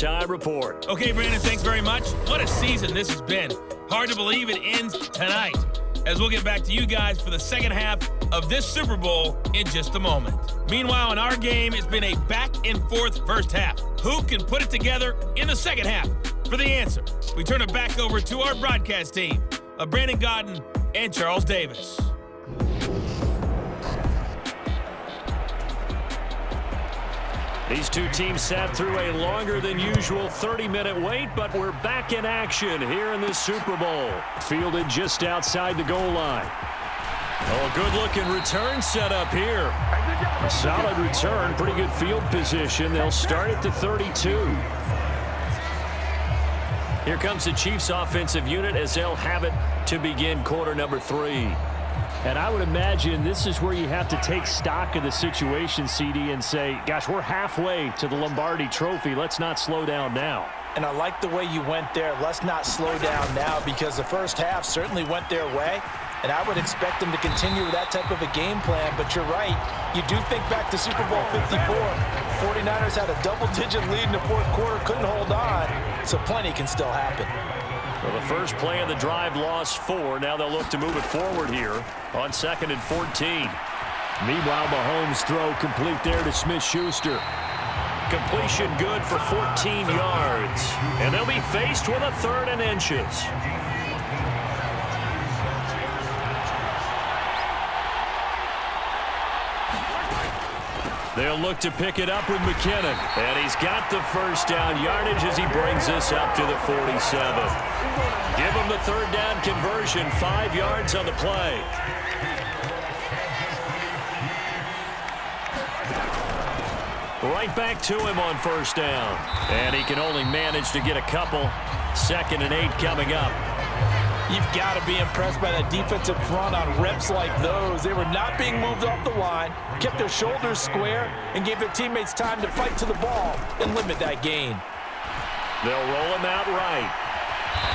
halftime report. Okay, Brandon, thanks very much. What a season this has been. Hard to believe it ends tonight, as we'll get back to you guys for the second half of this Super Bowl in just a moment. Meanwhile, in our game, it's been a back-and-forth first half. Who can put it together in the second half? For the answer, we turn it back over to our broadcast team of Brandon Godden and Charles Davis. These two teams sat through a longer than usual 30-minute wait, but we're back in action here in this Super Bowl. Fielded just outside the goal line. Oh, good-looking return set up here. A solid return, pretty good field position. They'll start at the 32. Here comes the Chiefs offensive unit as they'll have it to begin quarter number 3. And I would imagine this is where you have to take stock of the situation, CD, and say, gosh, we're halfway to the Lombardi Trophy. Let's not slow down now. And I like the way you went there. Let's not slow down now, because the first half certainly went their way. And I would expect them to continue with that type of a game plan. But you're right. You do think back to Super Bowl 54. 49ers had a double-digit lead in the fourth quarter, couldn't hold on. So plenty can still happen. Well, the first play of the drive lost 4. Now they'll look to move it forward here on 2nd and 14. Meanwhile, Mahomes' throw complete there to Smith-Schuster. Completion good for 14 yards. And they'll be faced with a 3rd and inches. They'll look to pick it up with McKinnon. And he's got the first down yardage as he brings this up to the 47. Give him the 3rd down conversion, 5 yards on the play. Right back to him on 1st down. And he can only manage to get a couple. 2nd and 8 coming up. You've got to be impressed by that defensive front on reps like those. They were not being moved off the line, kept their shoulders square, and gave their teammates time to fight to the ball and limit that gain. They'll roll him out right.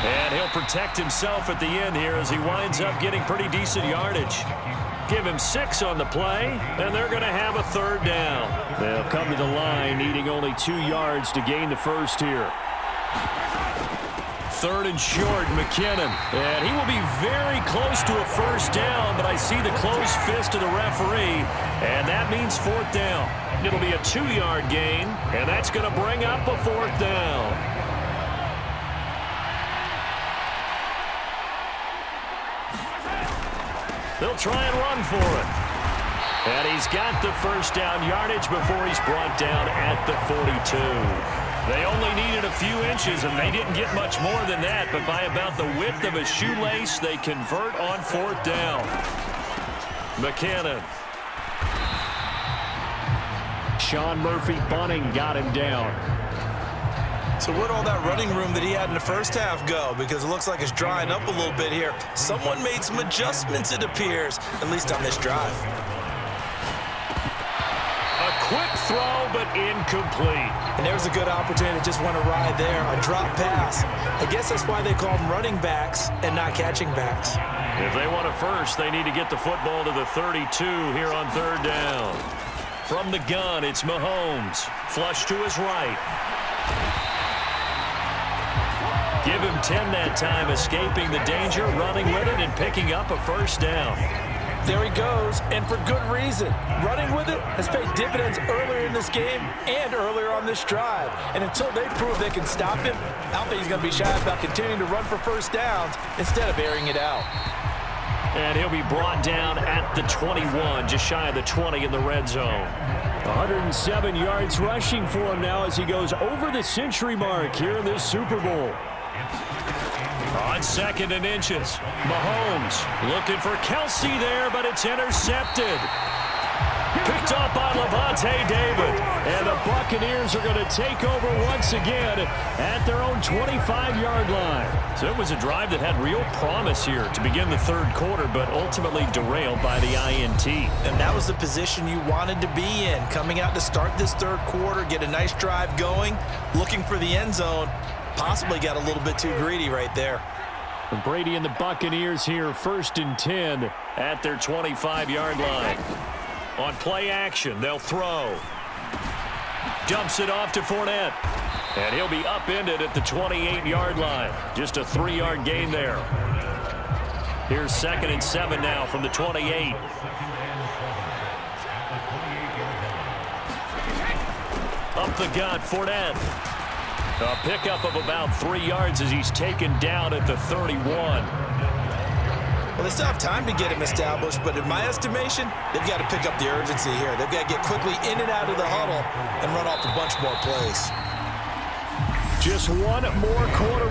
And he'll protect himself at the end here as he winds up getting pretty decent yardage. Give him 6 on the play, and they're going to have a 3rd down. They'll come to the line, needing only 2 yards to gain the first here. 3rd and short, McKinnon. And he will be very close to a first down, but I see the closed fist of the referee, and that means 4th down. It'll be a 2-yard gain, and that's going to bring up a 4th down. They'll try and run for it. And he's got the first down yardage before he's brought down at the 42. They only needed a few inches, and they didn't get much more than that, but by about the width of a shoelace, they convert on 4th down. McKinnon. Sean Murphy-Bunting got him down. So where'd all that running room that he had in the first half go? Because it looks like it's drying up a little bit here. Someone made some adjustments, it appears, at least on this drive. A quick throw, but incomplete. And there's a good opportunity that just went awry there. A drop pass. I guess that's why they call them running backs and not catching backs. If they want a first, they need to get the football to the 32 here on 3rd down. From the gun, it's Mahomes. Flush to his right. Give him 10 that time, escaping the danger, running with it, and picking up a first down. There he goes, and for good reason. Running with it has paid dividends earlier in this game and earlier on this drive. And until they prove they can stop him, I don't think he's going to be shy about continuing to run for first downs instead of airing it out. And he'll be brought down at the 21, just shy of the 20 in the red zone. 107 yards rushing for him now as he goes over the century mark here in this Super Bowl. On 2nd and inches, Mahomes looking for Kelsey there, but it's intercepted. Picked up by Levante David. And the Buccaneers are going to take over once again at their own 25-yard line. So it was a drive that had real promise here to begin the 3rd quarter, but ultimately derailed by the INT. And that was the position you wanted to be in. Coming out to start this 3rd quarter, get a nice drive going, looking for the end zone. Possibly got a little bit too greedy right there. And Brady and the Buccaneers here, 1st and 10 at their 25-yard line. On play action, they'll throw. Dumps it off to Fournette. And he'll be upended at the 28-yard line. Just a 3-yard gain there. Here's 2nd and 7 now from the 28. Up the gut, Fournette. A pickup of about 3 yards as he's taken down at the 31. Well, they still have time to get him established, but in my estimation, they've got to pick up the urgency here. They've got to get quickly in and out of the huddle and run off a bunch more plays. Just one more quarter.